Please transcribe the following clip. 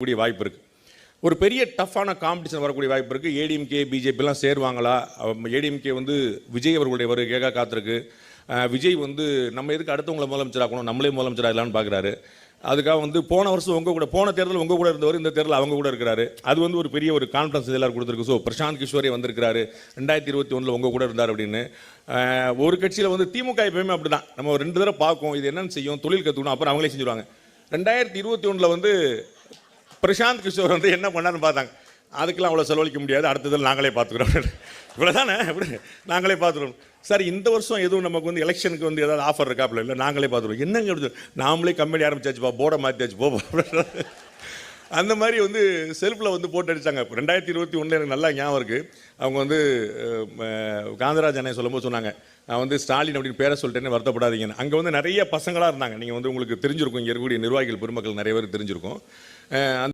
கூடிய வாய்ப்பு இருக்குது. ஒரு பெரிய டஃப்பான காம்படிஷன் வரக்கூடிய வாய்ப்பு இருக்குது. ஏடிஎம்கே பிஜேபிலாம் சேருவாங்களா? ஏடிஎம்கே வந்து விஜய் அவர்களுடைய வருகையாக காத்திருக்கு. விஜய் வந்து நம்ம எதுக்கு அடுத்தவங்களை முதலமைச்சராகணும், நம்மளே முதலமைச்சராகலான்னு பார்க்குறாரு. அதுக்காக வந்து போன வருஷம் உங்கள் கூட, போன தேர்தல் உங்கள் கூட இருந்தவர், இந்த தேர்தல் அவங்க கூட இருக்கிறாரு. அது வந்து ஒரு பெரிய ஒரு கான்ஃபிடன்ஸ் எல்லாரும் கொடுத்துருக்கு. ஸோ பிரசாந்த் கிஷோரே வந்திருக்கிறாரு, 2021 உங்கள் கூட இருந்தார் அப்படின்னு. ஒரு கட்சியில் வந்து திமுக எப்பயுமே அப்படி தான், நம்ம 2 தடவை பார்க்கும், இது என்னென்னு செய்யும், தொழில் கற்றுக்கணும், அப்புறம் அவங்களே செஞ்சுருவாங்க. 2021 வந்து பிரசாந்த் கிஷோர் வந்து என்ன பண்ணான்னு பார்த்தாங்க. அதுக்கெல்லாம் அவ்வளோ செலவழிக்க முடியாது, அடுத்ததில் நாங்களே பார்த்துக்குறோம், இவ்வளோ தானே, நாங்களே பார்த்துருவோம். சார் இந்த வருஷம் எதுவும் நமக்கு வந்து எலெக்ஷனுக்கு வந்து ஏதாவது ஆஃபர் இருக்காப்புல? இல்லை, நாங்களே பார்த்துருவோம். என்னங்க அப்படி நாமளே கம்பெனி ஆரம்பிச்சாச்சுப்பா, போர்டை மாற்றியாச்சு போ. அந்த மாதிரி வந்து செல்ஃபில் வந்து போட்டு அடித்தாங்க. 2021 எனக்கு நல்லா ஞாபகம் இருக்குது. அவங்க வந்து காந்தராஜ் அண்ணன் சொல்லும்போது சொன்னாங்க, நான் வந்து ஸ்டாலின் அப்படின்னு பேரை சொல்லிட்டேன்னு வருத்தப்படாதீங்கன்னு. அங்கே வந்து நிறைய பசங்களாக இருந்தாங்க. நீங்கள் வந்து உங்களுக்கு தெரிஞ்சிருக்கும், இங்கே இருக்கக்கூடிய நிர்வாகிகள் பெருமக்கள் நிறைய பேர் தெரிஞ்சிருக்கும்.